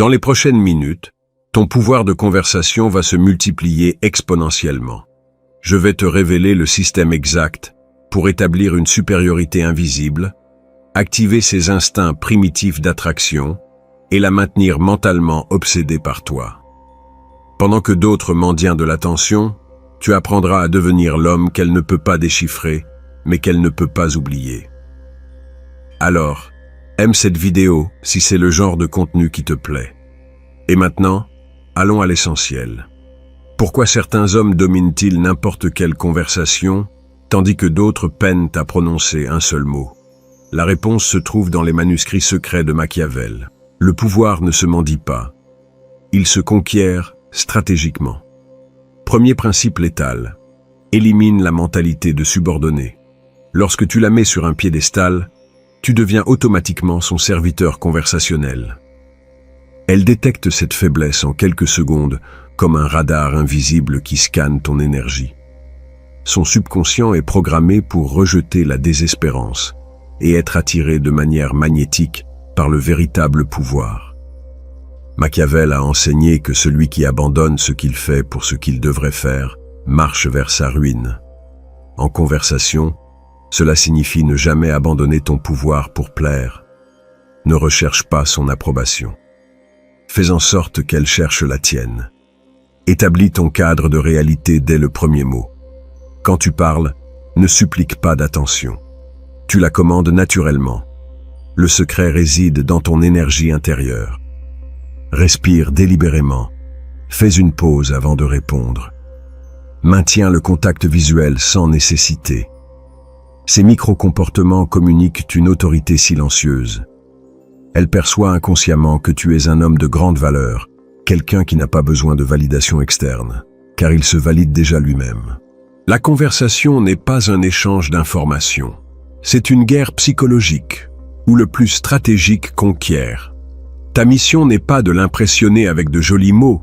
Dans les prochaines minutes, ton pouvoir de conversation va se multiplier exponentiellement. Je vais te révéler le système exact pour établir une supériorité invisible, activer ses instincts primitifs d'attraction et la maintenir mentalement obsédée par toi. Pendant que d'autres mendiant de l'attention, tu apprendras à devenir l'homme qu'elle ne peut pas déchiffrer, mais qu'elle ne peut pas oublier. Alors, aime cette vidéo si c'est le genre de contenu qui te plaît. Et maintenant, allons à l'essentiel. Pourquoi certains hommes dominent-ils n'importe quelle conversation, tandis que d'autres peinent à prononcer un seul mot? La réponse se trouve dans les manuscrits secrets de Machiavel. Le pouvoir ne se mendie pas. Il se conquiert stratégiquement. Premier principe létal. Élimine la mentalité de subordonné. Lorsque tu la mets sur un piédestal, tu deviens automatiquement son serviteur conversationnel. Elle détecte cette faiblesse en quelques secondes, comme un radar invisible qui scanne ton énergie. Son subconscient est programmé pour rejeter la désespérance et être attiré de manière magnétique par le véritable pouvoir. Machiavel a enseigné que celui qui abandonne ce qu'il fait pour ce qu'il devrait faire marche vers sa ruine. En conversation, cela signifie ne jamais abandonner ton pouvoir pour plaire. Ne recherche pas son approbation. Fais en sorte qu'elle cherche la tienne. Établis ton cadre de réalité dès le premier mot. Quand tu parles, ne supplique pas d'attention. Tu la commandes naturellement. Le secret réside dans ton énergie intérieure. Respire délibérément. Fais une pause avant de répondre. Maintiens le contact visuel sans nécessité. Ces micro-comportements communiquent une autorité silencieuse. Elle perçoit inconsciemment que tu es un homme de grande valeur, quelqu'un qui n'a pas besoin de validation externe, car il se valide déjà lui-même. La conversation n'est pas un échange d'informations. C'est une guerre psychologique, où le plus stratégique conquiert. Ta mission n'est pas de l'impressionner avec de jolis mots,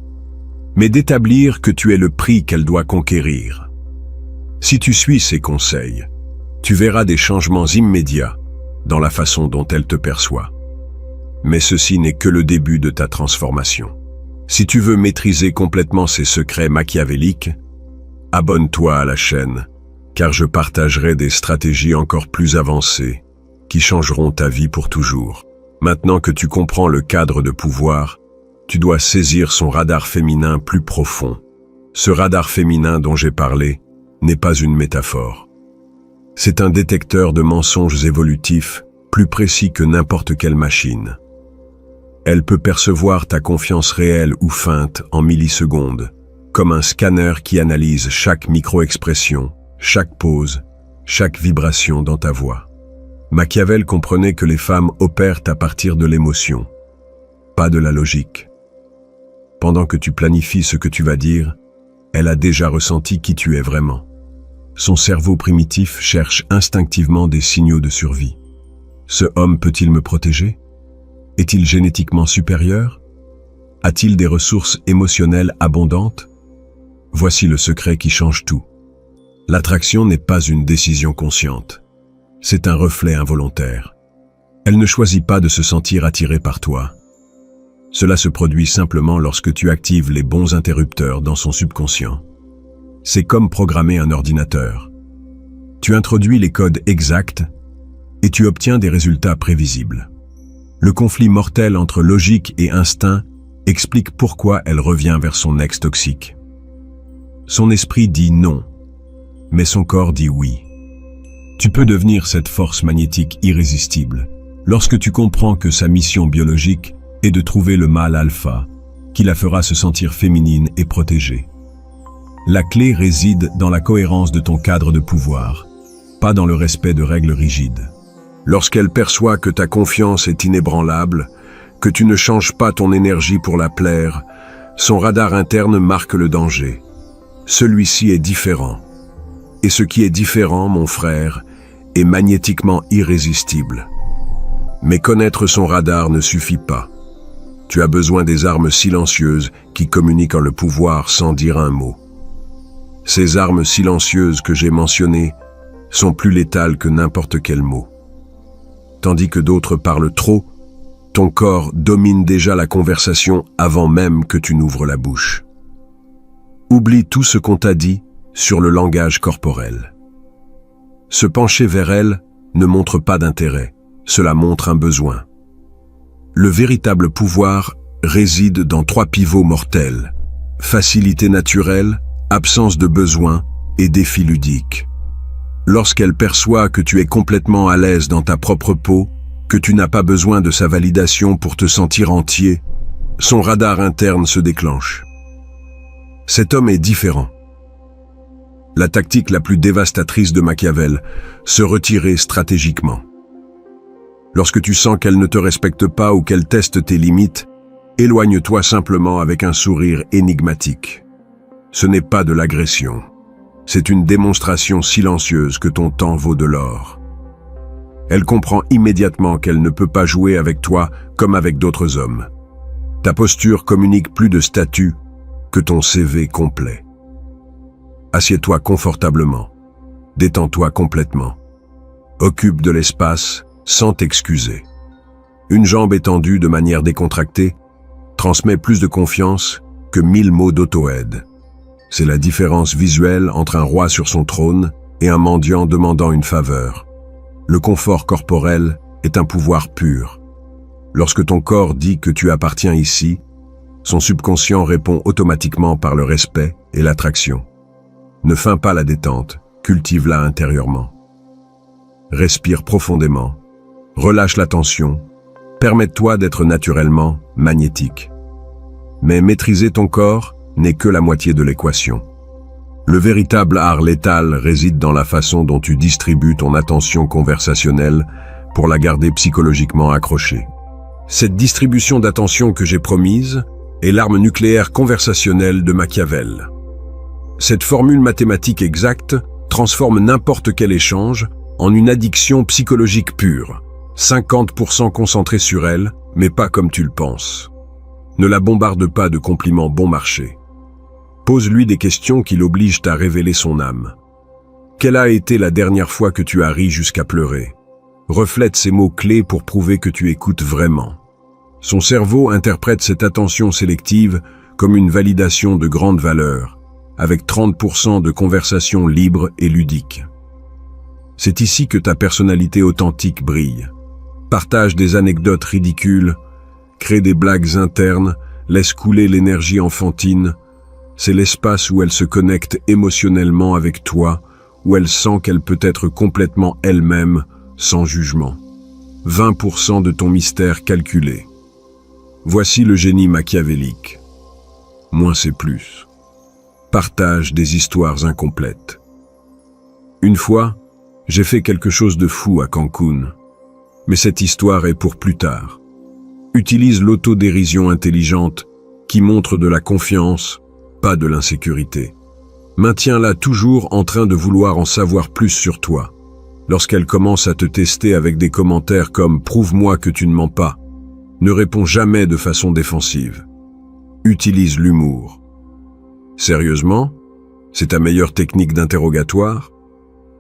mais d'établir que tu es le prix qu'elle doit conquérir. Si tu suis ses conseils, tu verras des changements immédiats dans la façon dont elle te perçoit. Mais ceci n'est que le début de ta transformation. Si tu veux maîtriser complètement ces secrets machiavéliques, abonne-toi à la chaîne, car je partagerai des stratégies encore plus avancées qui changeront ta vie pour toujours. Maintenant que tu comprends le cadre de pouvoir, tu dois saisir son radar féminin plus profond. Ce radar féminin dont j'ai parlé n'est pas une métaphore. C'est un détecteur de mensonges évolutifs plus précis que n'importe quelle machine. Elle peut percevoir ta confiance réelle ou feinte en millisecondes, comme un scanner qui analyse chaque micro-expression, chaque pause, chaque vibration dans ta voix. Machiavel comprenait que les femmes opèrent à partir de l'émotion, pas de la logique. Pendant que tu planifies ce que tu vas dire, elle a déjà ressenti qui tu es vraiment. Son cerveau primitif cherche instinctivement des signaux de survie. Ce homme peut-il me protéger? Est-il génétiquement supérieur? A-t-il des ressources émotionnelles abondantes? Voici le secret qui change tout. L'attraction n'est pas une décision consciente. C'est un reflet involontaire. Elle ne choisit pas de se sentir attirée par toi. Cela se produit simplement lorsque tu actives les bons interrupteurs dans son subconscient. C'est comme programmer un ordinateur. Tu introduis les codes exacts et tu obtiens des résultats prévisibles. Le conflit mortel entre logique et instinct explique pourquoi elle revient vers son ex toxique. Son esprit dit non, mais son corps dit oui. Tu peux devenir cette force magnétique irrésistible lorsque tu comprends que sa mission biologique est de trouver le mâle alpha qui la fera se sentir féminine et protégée. La clé réside dans la cohérence de ton cadre de pouvoir, pas dans le respect de règles rigides. Lorsqu'elle perçoit que ta confiance est inébranlable, que tu ne changes pas ton énergie pour la plaire, son radar interne marque le danger. Celui-ci est différent. Et ce qui est différent, mon frère, est magnétiquement irrésistible. Mais connaître son radar ne suffit pas. Tu as besoin des armes silencieuses qui communiquent en le pouvoir sans dire un mot. Ces armes silencieuses que j'ai mentionnées sont plus létales que n'importe quel mot. Tandis que d'autres parlent trop, Ton corps domine déjà la conversation avant même que tu n'ouvres la bouche. Oublie tout ce qu'on t'a dit sur le langage corporel. Se pencher vers elle ne montre pas d'intérêt, cela montre un besoin. Le véritable pouvoir réside dans 3 pivots mortels: facilité naturelle, absence de besoin et défi ludique. Lorsqu'elle perçoit que tu es complètement à l'aise dans ta propre peau, que tu n'as pas besoin de sa validation pour te sentir entier, son radar interne se déclenche. Cet homme est différent. La tactique la plus dévastatrice de Machiavel, se retirer stratégiquement. Lorsque tu sens qu'elle ne te respecte pas ou qu'elle teste tes limites, éloigne-toi simplement avec un sourire énigmatique. Ce n'est pas de l'agression. C'est une démonstration silencieuse que ton temps vaut de l'or. Elle comprend immédiatement qu'elle ne peut pas jouer avec toi comme avec d'autres hommes. Ta posture communique plus de statut que ton CV complet. Assieds-toi confortablement. Détends-toi complètement. Occupe de l'espace sans t'excuser. Une jambe étendue de manière décontractée transmet plus de confiance que 1000 mots d'auto-aide. C'est la différence visuelle entre un roi sur son trône et un mendiant demandant une faveur. Le confort corporel est un pouvoir pur. Lorsque ton corps dit que tu appartiens ici, son subconscient répond automatiquement par le respect et l'attraction. Ne feins pas la détente, cultive-la intérieurement. Respire profondément, relâche la tension, permets-toi d'être naturellement magnétique. Mais maîtriser ton corps n'est que la moitié de l'équation. Le véritable art létal réside dans la façon dont tu distribues ton attention conversationnelle pour la garder psychologiquement accrochée. Cette distribution d'attention que j'ai promise est l'arme nucléaire conversationnelle de Machiavel. Cette formule mathématique exacte transforme n'importe quel échange en une addiction psychologique pure, 50% concentrée sur elle, mais pas comme tu le penses. Ne la bombarde pas de compliments bon marché. Pose-lui des questions qui l'obligent à révéler son âme. Quelle a été la dernière fois que tu as ri jusqu'à pleurer? Reflète ces mots clés pour prouver que tu écoutes vraiment. Son cerveau interprète cette attention sélective comme une validation de grande valeur, avec 30% de conversation libre et ludique. C'est ici que ta personnalité authentique brille. Partage des anecdotes ridicules, crée des blagues internes, laisse couler l'énergie enfantine. C'est l'espace où elle se connecte émotionnellement avec toi, où elle sent qu'elle peut être complètement elle-même, sans jugement. 20% de ton mystère calculé. Voici le génie machiavélique. Moins c'est plus. Partage des histoires incomplètes. Une fois, j'ai fait quelque chose de fou à Cancun. Mais cette histoire est pour plus tard. Utilise l'autodérision intelligente qui montre de la confiance, pas de l'insécurité. Maintiens-la toujours en train de vouloir en savoir plus sur toi. Lorsqu'elle commence à te tester avec des commentaires comme « Prouve-moi que tu ne mens pas », ne réponds jamais de façon défensive. Utilise l'humour. Sérieusement? C'est ta meilleure technique d'interrogatoire?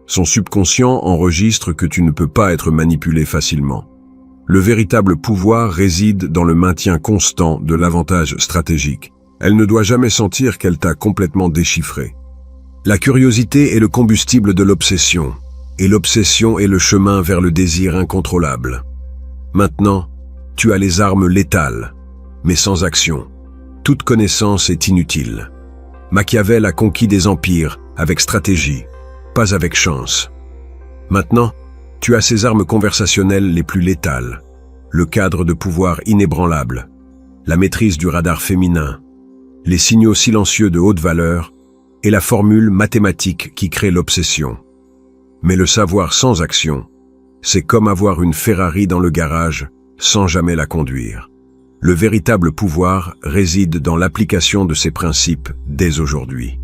Son subconscient enregistre que tu ne peux pas être manipulé facilement. Le véritable pouvoir réside dans le maintien constant de l'avantage stratégique. Elle ne doit jamais sentir qu'elle t'a complètement déchiffré. La curiosité est le combustible de l'obsession, et l'obsession est le chemin vers le désir incontrôlable. Maintenant, tu as les armes létales, mais sans action. Toute connaissance est inutile. Machiavel a conquis des empires avec stratégie, pas avec chance. Maintenant, tu as ces armes conversationnelles les plus létales, le cadre de pouvoir inébranlable, la maîtrise du radar féminin, les signaux silencieux de haute valeur et la formule mathématique qui crée l'obsession. Mais le savoir sans action, c'est comme avoir une Ferrari dans le garage sans jamais la conduire. Le véritable pouvoir réside dans l'application de ces principes dès aujourd'hui.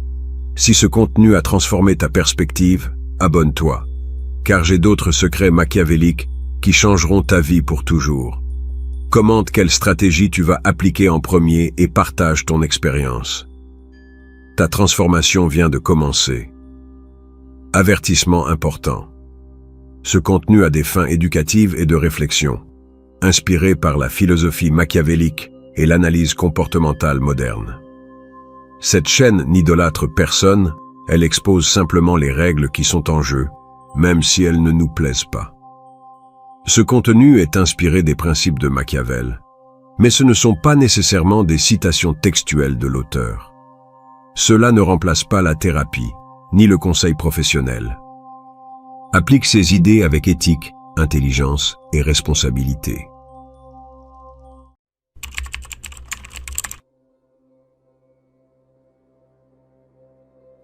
Si ce contenu a transformé ta perspective, abonne-toi, car j'ai d'autres secrets machiavéliques qui changeront ta vie pour toujours. Commente quelle stratégie tu vas appliquer en premier et partage ton expérience. Ta transformation vient de commencer. Avertissement important. Ce contenu a des fins éducatives et de réflexion. inspirée par la philosophie machiavélique et l'analyse comportementale moderne. Cette chaîne n'idolâtre personne, elle expose simplement les règles qui sont en jeu, même si elles ne nous plaisent pas. Ce contenu est inspiré des principes de Machiavel, mais ce ne sont pas nécessairement des citations textuelles de l'auteur. Cela ne remplace pas la thérapie, ni le conseil professionnel. Applique ces idées avec éthique, intelligence et responsabilité.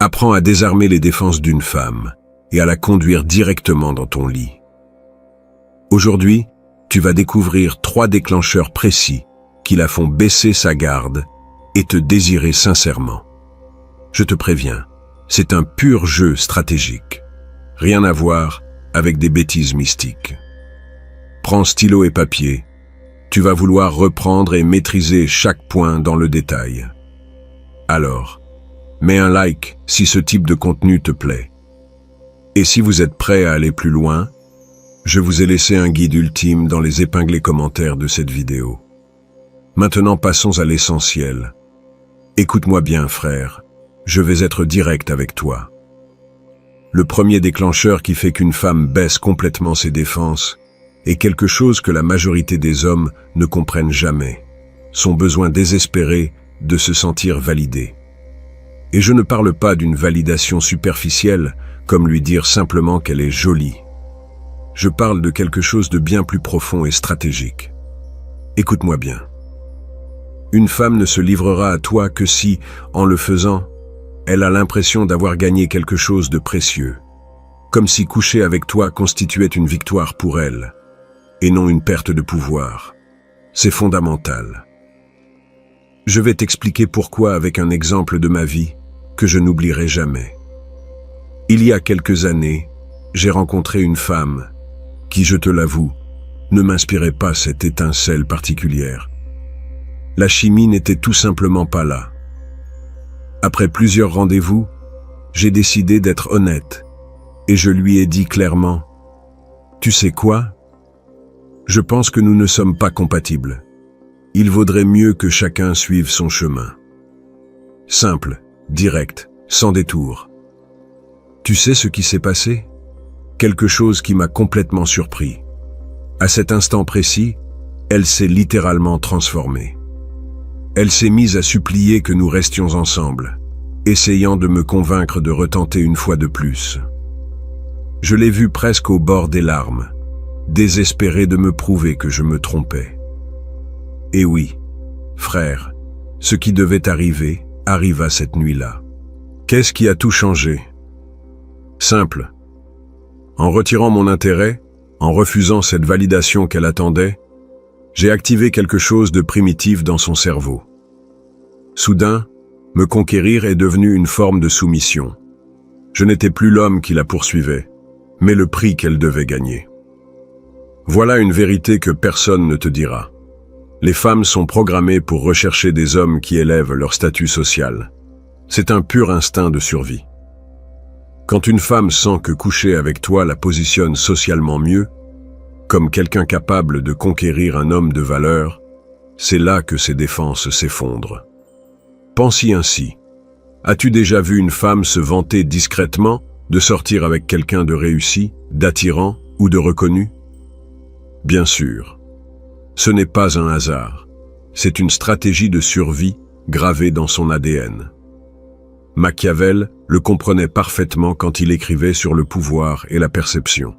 Apprends à désarmer les défenses d'une femme et à la conduire directement dans ton lit. Aujourd'hui, tu vas découvrir 3 déclencheurs précis qui la font baisser sa garde et te désirer sincèrement. Je te préviens, c'est un pur jeu stratégique. Rien à voir avec des bêtises mystiques. Prends stylo et papier. Tu vas vouloir reprendre et maîtriser chaque point dans le détail. Alors, mets un like si ce type de contenu te plaît. Et si vous êtes prêt à aller plus loin, je vous ai laissé un guide ultime dans les épinglés commentaires de cette vidéo. Maintenant passons à l'essentiel. Écoute-moi bien, frère, je vais être direct avec toi. Le premier déclencheur qui fait qu'une femme baisse complètement ses défenses est quelque chose que la majorité des hommes ne comprennent jamais, son besoin désespéré de se sentir validé. Et je ne parle pas d'une validation superficielle, comme lui dire simplement qu'elle est jolie. Je parle de quelque chose de bien plus profond et stratégique. Écoute-moi bien. Une femme ne se livrera à toi que si, en le faisant, elle a l'impression d'avoir gagné quelque chose de précieux, comme si coucher avec toi constituait une victoire pour elle, et non une perte de pouvoir. C'est fondamental. Je vais t'expliquer pourquoi avec un exemple de ma vie que je n'oublierai jamais. Il y a quelques années, j'ai rencontré une femme qui, je te l'avoue, ne m'inspirait pas cette étincelle particulière. La chimie n'était tout simplement pas là. Après plusieurs rendez-vous, j'ai décidé d'être honnête et je lui ai dit clairement « Tu sais quoi ? Je pense que nous ne sommes pas compatibles. Il vaudrait mieux que chacun suive son chemin. » Simple, direct, sans détour. Tu sais ce qui s'est passé ? Quelque chose qui m'a complètement surpris. À cet instant précis, elle s'est littéralement transformée. Elle s'est mise à supplier que nous restions ensemble, essayant de me convaincre de retenter une fois de plus. Je l'ai vue presque au bord des larmes, désespérée de me prouver que je me trompais. Et oui, frère, ce qui devait arriver, arriva cette nuit-là. Qu'est-ce qui a tout changé ? Simple. En retirant mon intérêt, en refusant cette validation qu'elle attendait, j'ai activé quelque chose de primitif dans son cerveau. Soudain, me conquérir est devenu une forme de soumission. Je n'étais plus l'homme qui la poursuivait, mais le prix qu'elle devait gagner. Voilà une vérité que personne ne te dira. Les femmes sont programmées pour rechercher des hommes qui élèvent leur statut social. C'est un pur instinct de survie. Quand une femme sent que coucher avec toi la positionne socialement mieux, comme quelqu'un capable de conquérir un homme de valeur, c'est là que ses défenses s'effondrent. Pense-y ainsi. As-tu déjà vu une femme se vanter discrètement de sortir avec quelqu'un de réussi, d'attirant ou de reconnu? Bien sûr. Ce n'est pas un hasard. C'est une stratégie de survie gravée dans son ADN. Machiavel le comprenait parfaitement quand il écrivait sur le pouvoir et la perception.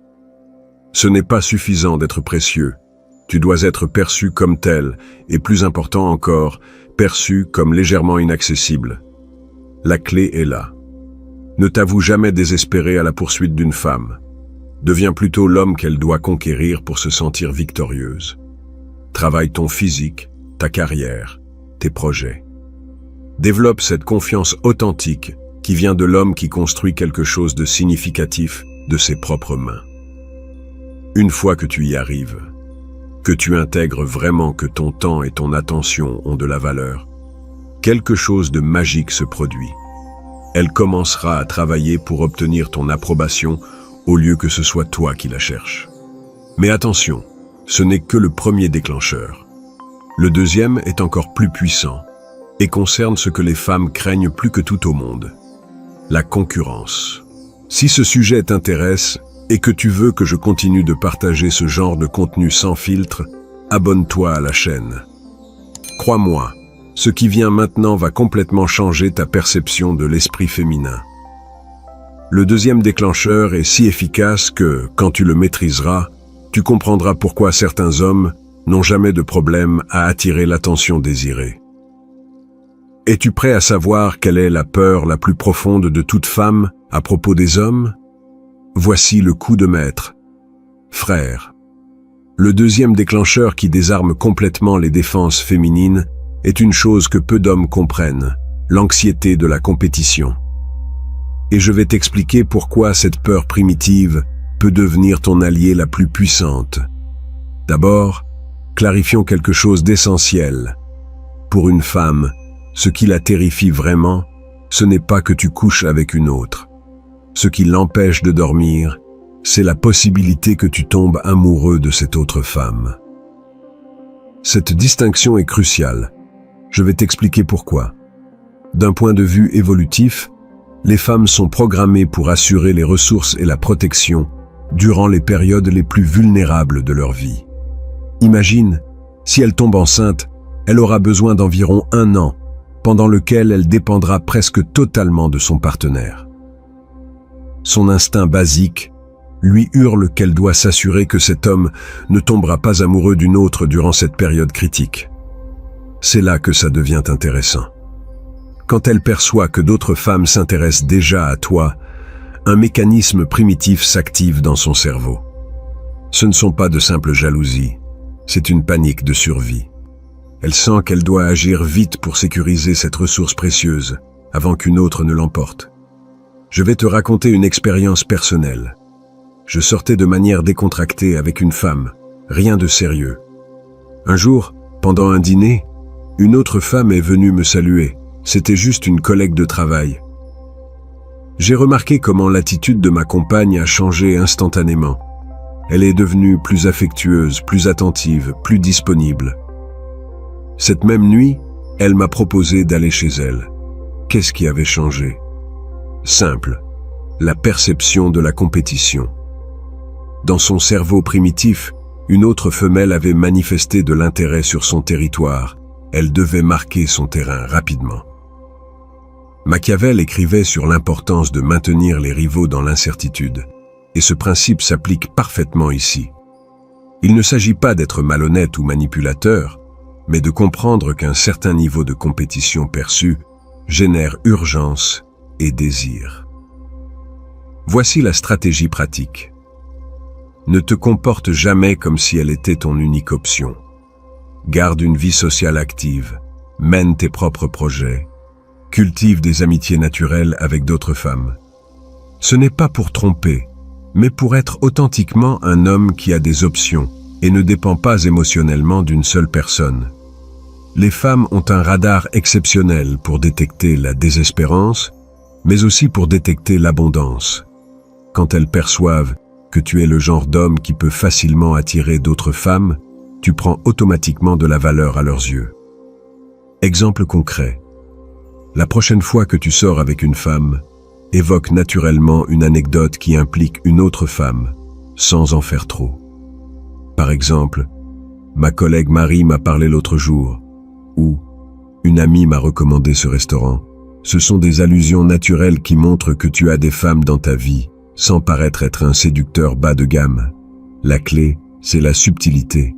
Ce n'est pas suffisant d'être précieux. Tu dois être perçu comme tel, et plus important encore, perçu comme légèrement inaccessible. La clé est là. Ne t'avoue jamais désespéré à la poursuite d'une femme. Deviens plutôt l'homme qu'elle doit conquérir pour se sentir victorieuse. Travaille ton physique, ta carrière, tes projets. Développe cette confiance authentique qui vient de l'homme qui construit quelque chose de significatif de ses propres mains. Une fois que tu y arrives, que tu intègres vraiment que ton temps et ton attention ont de la valeur, quelque chose de magique se produit. Elle commencera à travailler pour obtenir ton approbation au lieu que ce soit toi qui la cherches. Mais attention, ce n'est que le premier déclencheur. Le deuxième est encore plus puissant et concerne ce que les femmes craignent plus que tout au monde: la concurrence. Si ce sujet t'intéresse et que tu veux que je continue de partager ce genre de contenu sans filtre, abonne-toi à la chaîne. Crois-moi, ce qui vient maintenant va complètement changer ta perception de l'esprit féminin. Le deuxième déclencheur est si efficace que, quand tu le maîtriseras, tu comprendras pourquoi certains hommes n'ont jamais de problème à attirer l'attention désirée. Es-tu prêt à savoir quelle est la peur la plus profonde de toute femme à propos des hommes? Voici le coup de maître. Frère. Le deuxième déclencheur qui désarme complètement les défenses féminines est une chose que peu d'hommes comprennent: l'anxiété de la compétition. Et je vais t'expliquer pourquoi cette peur primitive peut devenir ton allié la plus puissante. D'abord, clarifions quelque chose d'essentiel. Pour une femme, ce qui la terrifie vraiment, ce n'est pas que tu couches avec une autre. Ce qui l'empêche de dormir, c'est la possibilité que tu tombes amoureux de cette autre femme. Cette distinction est cruciale. Je vais t'expliquer pourquoi. D'un point de vue évolutif, les femmes sont programmées pour assurer les ressources et la protection durant les périodes les plus vulnérables de leur vie. Imagine, si elle tombe enceinte, elle aura besoin d'environ 1 an, pendant lequel elle dépendra presque totalement de son partenaire. Son instinct basique lui hurle qu'elle doit s'assurer que cet homme ne tombera pas amoureux d'une autre durant cette période critique. C'est là que ça devient intéressant. Quand elle perçoit que d'autres femmes s'intéressent déjà à toi, un mécanisme primitif s'active dans son cerveau. Ce ne sont pas de simples jalousies, c'est une panique de survie. Elle sent qu'elle doit agir vite pour sécuriser cette ressource précieuse, avant qu'une autre ne l'emporte. Je vais te raconter une expérience personnelle. Je sortais de manière décontractée avec une femme, rien de sérieux. Un jour, pendant un dîner, une autre femme est venue me saluer. C'était juste une collègue de travail. J'ai remarqué comment l'attitude de ma compagne a changé instantanément. Elle est devenue plus affectueuse, plus attentive, plus disponible. Cette même nuit, elle m'a proposé d'aller chez elle. Qu'est-ce qui avait changé? Simple, la perception de la compétition. Dans son cerveau primitif, une autre femelle avait manifesté de l'intérêt sur son territoire. Elle devait marquer son terrain rapidement. Machiavel écrivait sur l'importance de maintenir les rivaux dans l'incertitude, et ce principe s'applique parfaitement ici. Il ne s'agit pas d'être malhonnête ou manipulateur, mais de comprendre qu'un certain niveau de compétition perçu génère urgence et désir. Voici la stratégie pratique. Ne te comporte jamais comme si elle était ton unique option. Garde une vie sociale active, mène tes propres projets, cultive des amitiés naturelles avec d'autres femmes. Ce n'est pas pour tromper, mais pour être authentiquement un homme qui a des options et ne dépend pas émotionnellement d'une seule personne. Les femmes ont un radar exceptionnel pour détecter la désespérance, mais aussi pour détecter l'abondance. Quand elles perçoivent que tu es le genre d'homme qui peut facilement attirer d'autres femmes, tu prends automatiquement de la valeur à leurs yeux. Exemple concret. La prochaine fois que tu sors avec une femme, évoque naturellement une anecdote qui implique une autre femme, sans en faire trop. Par exemple, ma collègue Marie m'a parlé l'autre jour, ou une amie m'a recommandé ce restaurant. Ce sont des allusions naturelles qui montrent que tu as des femmes dans ta vie, sans paraître être un séducteur bas de gamme. La clé, c'est la subtilité.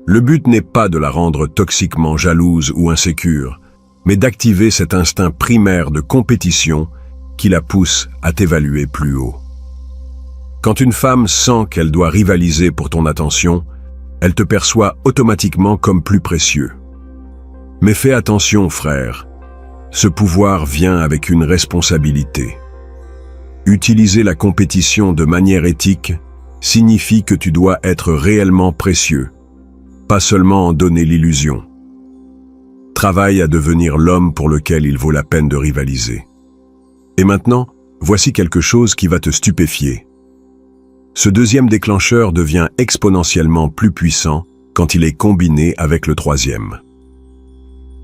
Le but n'est pas de la rendre toxiquement jalouse ou insécure, mais d'activer cet instinct primaire de compétition qui la pousse à t'évaluer plus haut. Quand une femme sent qu'elle doit rivaliser pour ton attention, elle te perçoit automatiquement comme plus précieux. Mais fais attention, frère, ce pouvoir vient avec une responsabilité. Utiliser la compétition de manière éthique signifie que tu dois être réellement précieux, pas seulement en donner l'illusion. Travaille à devenir l'homme pour lequel il vaut la peine de rivaliser. Et maintenant, voici quelque chose qui va te stupéfier. Ce deuxième déclencheur devient exponentiellement plus puissant quand il est combiné avec le troisième.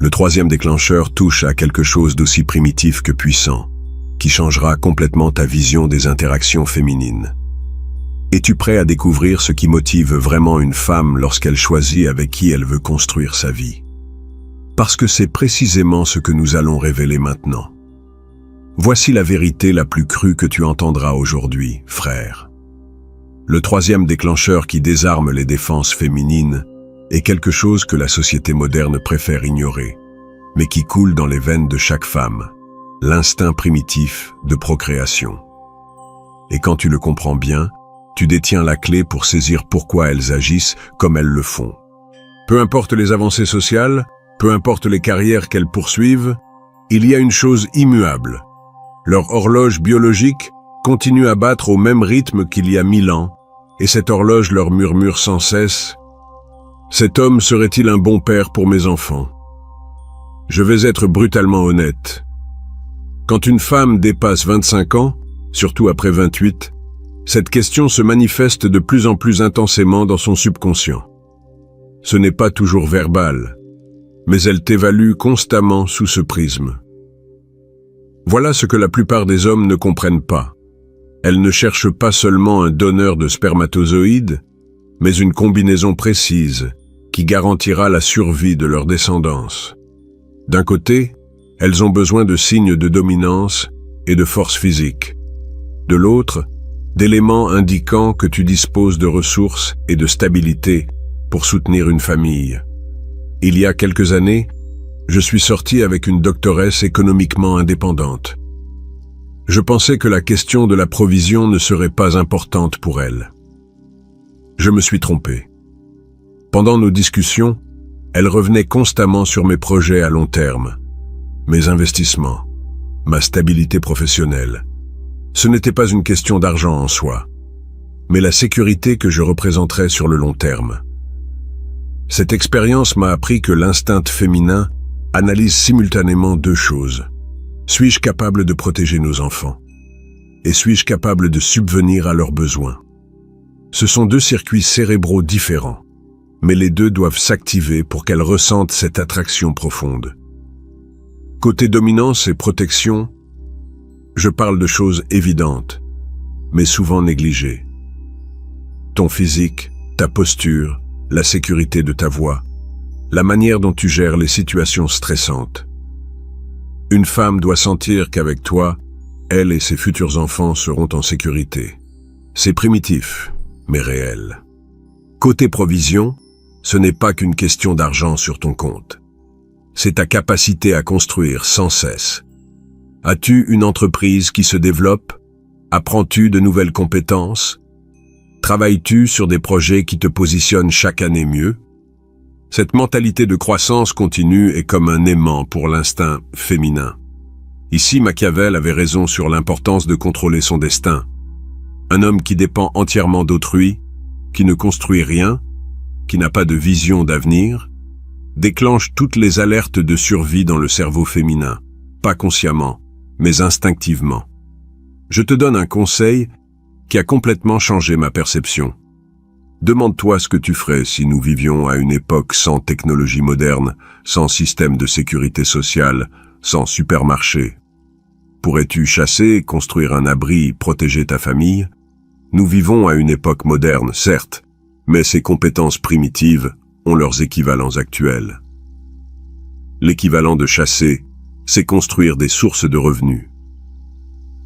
Le troisième déclencheur touche à quelque chose d'aussi primitif que puissant, qui changera complètement ta vision des interactions féminines. Es-tu prêt à découvrir ce qui motive vraiment une femme lorsqu'elle choisit avec qui elle veut construire sa vie? Parce que c'est précisément ce que nous allons révéler maintenant. Voici la vérité la plus crue que tu entendras aujourd'hui, frère. Le troisième déclencheur qui désarme les défenses féminines est quelque chose que la société moderne préfère ignorer, mais qui coule dans les veines de chaque femme, l'instinct primitif de procréation. Et quand tu le comprends bien, tu détiens la clé pour saisir pourquoi elles agissent comme elles le font. Peu importe les avancées sociales, peu importe les carrières qu'elles poursuivent, il y a une chose immuable. Leur horloge biologique continue à battre au même rythme qu'il y a 1000 ans, et cette horloge leur murmure sans cesse « Cet homme serait-il un bon père pour mes enfants ?» Je vais être brutalement honnête. Quand une femme dépasse 25 ans, surtout après 28, cette question se manifeste de plus en plus intensément dans son subconscient. Ce n'est pas toujours verbal, mais elle t'évalue constamment sous ce prisme. Voilà ce que la plupart des hommes ne comprennent pas. Elles ne cherchent pas seulement un donneur de spermatozoïdes, mais une combinaison précise qui garantira la survie de leur descendance. D'un côté, elles ont besoin de signes de dominance et de force physique. De l'autre, d'éléments indiquant que tu disposes de ressources et de stabilité pour soutenir une famille. Il y a quelques années, je suis sorti avec une doctoresse économiquement indépendante. Je pensais que la question de la provision ne serait pas importante pour elle. Je me suis trompé. Pendant nos discussions, elle revenait constamment sur mes projets à long terme, mes investissements, ma stabilité professionnelle. Ce n'était pas une question d'argent en soi, mais la sécurité que je représenterais sur le long terme. Cette expérience m'a appris que l'instinct féminin analyse simultanément deux choses. Suis-je capable de protéger nos enfants? Et suis-je capable de subvenir à leurs besoins? Ce sont deux circuits cérébraux différents, mais les deux doivent s'activer pour qu'elles ressentent cette attraction profonde. Côté dominance et protection, je parle de choses évidentes, mais souvent négligées. Ton physique, ta posture, la sécurité de ta voix, la manière dont tu gères les situations stressantes. Une femme doit sentir qu'avec toi, elle et ses futurs enfants seront en sécurité. C'est primitif, mais réel. Côté provision, ce n'est pas qu'une question d'argent sur ton compte. C'est ta capacité à construire sans cesse. As-tu une entreprise qui se développe? Apprends-tu de nouvelles compétences? Travailles-tu sur des projets qui te positionnent chaque année mieux? Cette mentalité de croissance continue est comme un aimant pour l'instinct féminin. Ici, Machiavel avait raison sur l'importance de contrôler son destin. Un homme qui dépend entièrement d'autrui, qui ne construit rien, qui n'a pas de vision d'avenir, déclenche toutes les alertes de survie dans le cerveau féminin, pas consciemment, mais instinctivement. Je te donne un conseil qui a complètement changé ma perception. Demande-toi ce que tu ferais si nous vivions à une époque sans technologie moderne, sans système de sécurité sociale, sans supermarché. Pourrais-tu chasser, construire un abri, protéger ta famille? Nous vivons à une époque moderne, certes, mais ces compétences primitives ont leurs équivalents actuels. L'équivalent de chasser, c'est construire des sources de revenus.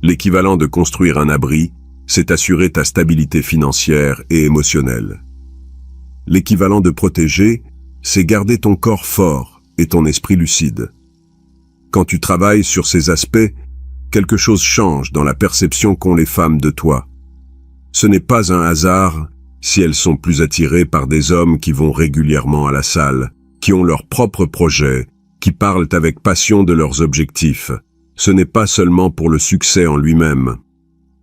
L'équivalent de construire un abri, c'est assurer ta stabilité financière et émotionnelle. L'équivalent de protéger, c'est garder ton corps fort et ton esprit lucide. Quand tu travailles sur ces aspects, quelque chose change dans la perception qu'ont les femmes de toi. Ce n'est pas un hasard si elles sont plus attirées par des hommes qui vont régulièrement à la salle, qui ont leurs propres projets, qui parlent avec passion de leurs objectifs. Ce n'est pas seulement pour le succès en lui-même.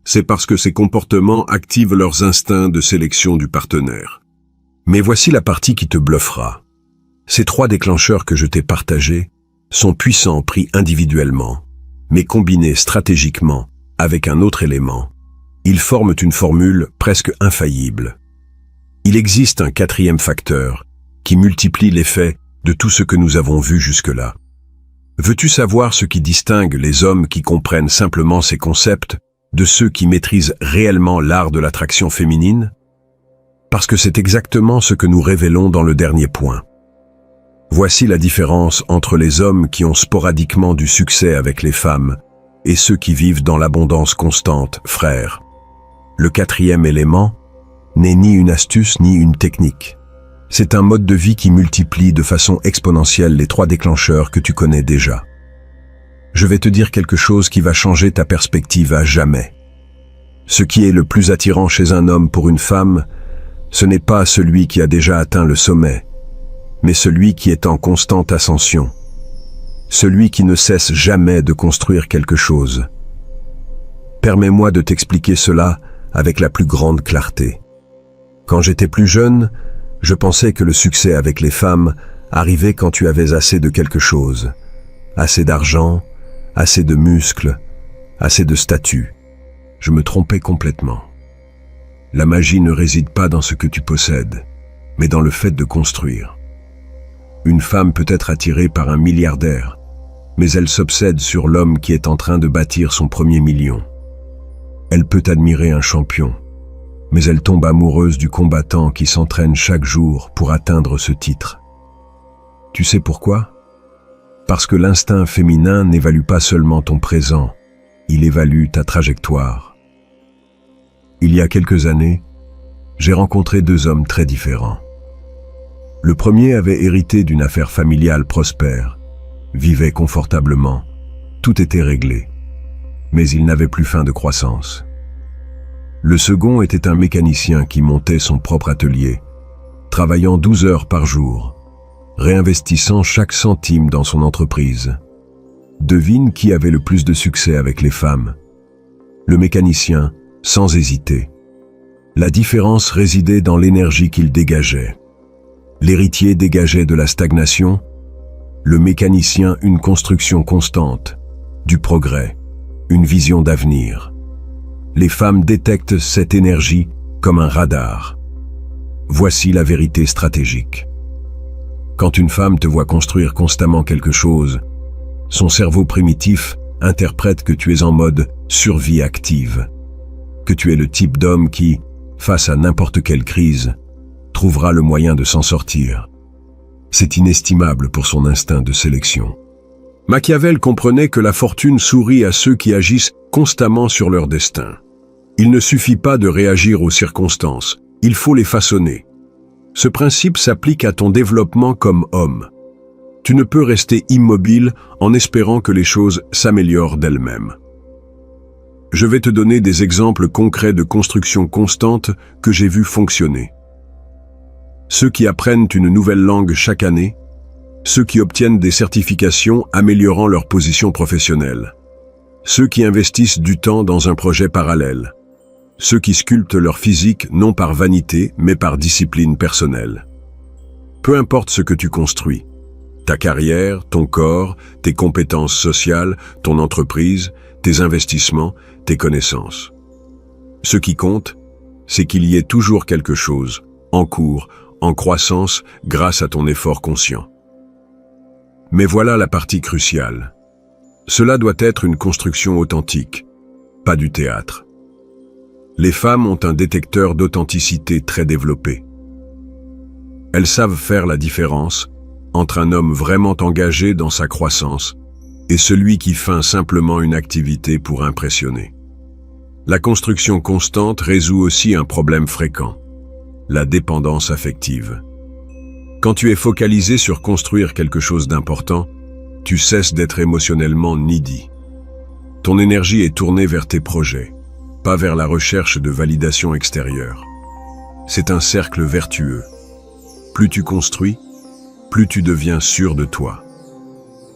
C'est parce que ces comportements activent leurs instincts de sélection du partenaire. Mais voici la partie qui te bluffera. Ces 3 déclencheurs que je t'ai partagés sont puissants pris individuellement, mais combinés stratégiquement avec un autre élément, Ils forment une formule presque infaillible. Il existe un quatrième facteur qui multiplie l'effet de tout ce que nous avons vu jusque-là. Veux-tu savoir ce qui distingue les hommes qui comprennent simplement ces concepts de ceux qui maîtrisent réellement l'art de l'attraction féminine? Parce que c'est exactement ce que nous révélons dans le dernier point. Voici la différence entre les hommes qui ont sporadiquement du succès avec les femmes et ceux qui vivent dans l'abondance constante, frères. Le quatrième élément n'est ni une astuce ni une technique. C'est un mode de vie qui multiplie de façon exponentielle les 3 déclencheurs que tu connais déjà. Je vais te dire quelque chose qui va changer ta perspective à jamais. Ce qui est le plus attirant chez un homme pour une femme, ce n'est pas celui qui a déjà atteint le sommet, mais celui qui est en constante ascension. Celui qui ne cesse jamais de construire quelque chose. Permets-moi de t'expliquer cela avec la plus grande clarté. Quand j'étais plus jeune, je pensais que le succès avec les femmes arrivait quand tu avais assez de quelque chose. Assez d'argent, assez de muscles, assez de statut. Je me trompais complètement. La magie ne réside pas dans ce que tu possèdes, mais dans le fait de construire. Une femme peut être attirée par un milliardaire, mais elle s'obsède sur l'homme qui est en train de bâtir son premier million. Elle peut admirer un champion, mais elle tombe amoureuse du combattant qui s'entraîne chaque jour pour atteindre ce titre. Tu sais pourquoi? Parce que l'instinct féminin n'évalue pas seulement ton présent, il évalue ta trajectoire. Il y a quelques années, j'ai rencontré 2 hommes très différents. Le premier avait hérité d'une affaire familiale prospère, vivait confortablement, tout était réglé, mais il n'avait plus faim de croissance. Le second était un mécanicien qui montait son propre atelier, travaillant 12 heures par jour, réinvestissant chaque centime dans son entreprise. Devine qui avait le plus de succès avec les femmes. Le mécanicien, sans hésiter. La différence résidait dans l'énergie qu'il dégageait. L'héritier dégageait de la stagnation, le mécanicien une construction constante, du progrès, une vision d'avenir. Les femmes détectent cette énergie comme un radar. Voici la vérité stratégique. Quand une femme te voit construire constamment quelque chose, son cerveau primitif interprète que tu es en mode survie active, que tu es le type d'homme qui, face à n'importe quelle crise, trouvera le moyen de s'en sortir. C'est inestimable pour son instinct de sélection. Machiavel comprenait que la fortune sourit à ceux qui agissent constamment sur leur destin. Il ne suffit pas de réagir aux circonstances, il faut les façonner. Ce principe s'applique à ton développement comme homme. Tu ne peux rester immobile en espérant que les choses s'améliorent d'elles-mêmes. Je vais te donner des exemples concrets de construction constante que j'ai vu fonctionner. Ceux qui apprennent une nouvelle langue chaque année, ceux qui obtiennent des certifications améliorant leur position professionnelle, ceux qui investissent du temps dans un projet parallèle, ceux qui sculptent leur physique non par vanité mais par discipline personnelle. Peu importe ce que tu construis, ta carrière, ton corps, tes compétences sociales, ton entreprise, tes investissements, tes connaissances. Ce qui compte, c'est qu'il y ait toujours quelque chose, en cours, en croissance, grâce à ton effort conscient. Mais voilà la partie cruciale. Cela doit être une construction authentique, pas du théâtre. Les femmes ont un détecteur d'authenticité très développé. Elles savent faire la différence entre un homme vraiment engagé dans sa croissance et celui qui feint simplement une activité pour impressionner. La construction constante résout aussi un problème fréquent, la dépendance affective. Quand tu es focalisé sur construire quelque chose d'important, tu cesses d'être émotionnellement needy. Ton énergie est tournée vers tes projets, pas vers la recherche de validation extérieure. C'est un cercle vertueux. Plus tu construis, plus tu deviens sûr de toi.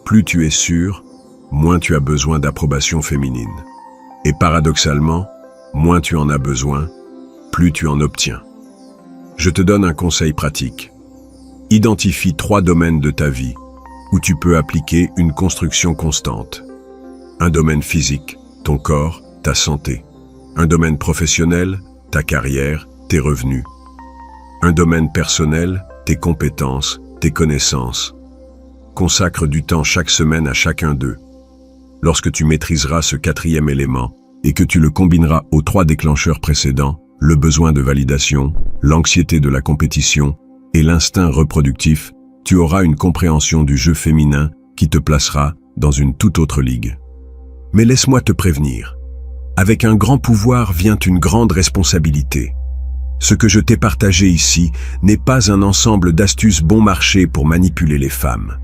Plus tu es sûr, moins tu as besoin d'approbation féminine. Et paradoxalement, moins tu en as besoin, plus tu en obtiens. Je te donne un conseil pratique. Identifie 3 domaines de ta vie où tu peux appliquer une construction constante. Un domaine physique, ton corps, ta santé. Un domaine professionnel, ta carrière, tes revenus. Un domaine personnel, tes compétences, tes connaissances. Consacre du temps chaque semaine à chacun d'eux. Lorsque tu maîtriseras ce quatrième élément et que tu le combineras aux 3 déclencheurs précédents, le besoin de validation, l'anxiété de la compétition et l'instinct reproductif, tu auras une compréhension du jeu féminin qui te placera dans une toute autre ligue. Mais laisse-moi te prévenir. Avec un grand pouvoir vient une grande responsabilité. Ce que je t'ai partagé ici n'est pas un ensemble d'astuces bon marché pour manipuler les femmes.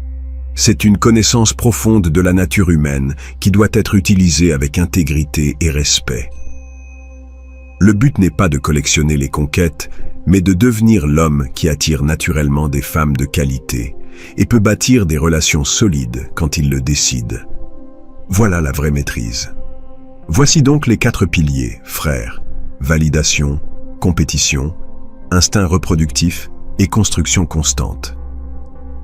C'est une connaissance profonde de la nature humaine qui doit être utilisée avec intégrité et respect. Le but n'est pas de collectionner les conquêtes, mais de devenir l'homme qui attire naturellement des femmes de qualité et peut bâtir des relations solides quand il le décide. Voilà la vraie maîtrise. Voici donc les 4 piliers, frères: validation, compétition, instinct reproductif et construction constante.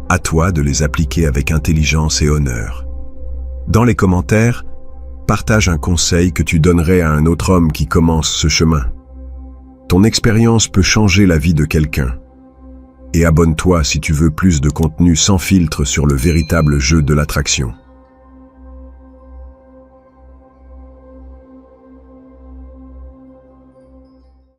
À toi de les appliquer avec intelligence et honneur. Dans les commentaires, partage un conseil que tu donnerais à un autre homme qui commence ce chemin. Ton expérience peut changer la vie de quelqu'un. Et abonne-toi si tu veux plus de contenu sans filtre sur le véritable jeu de l'attraction.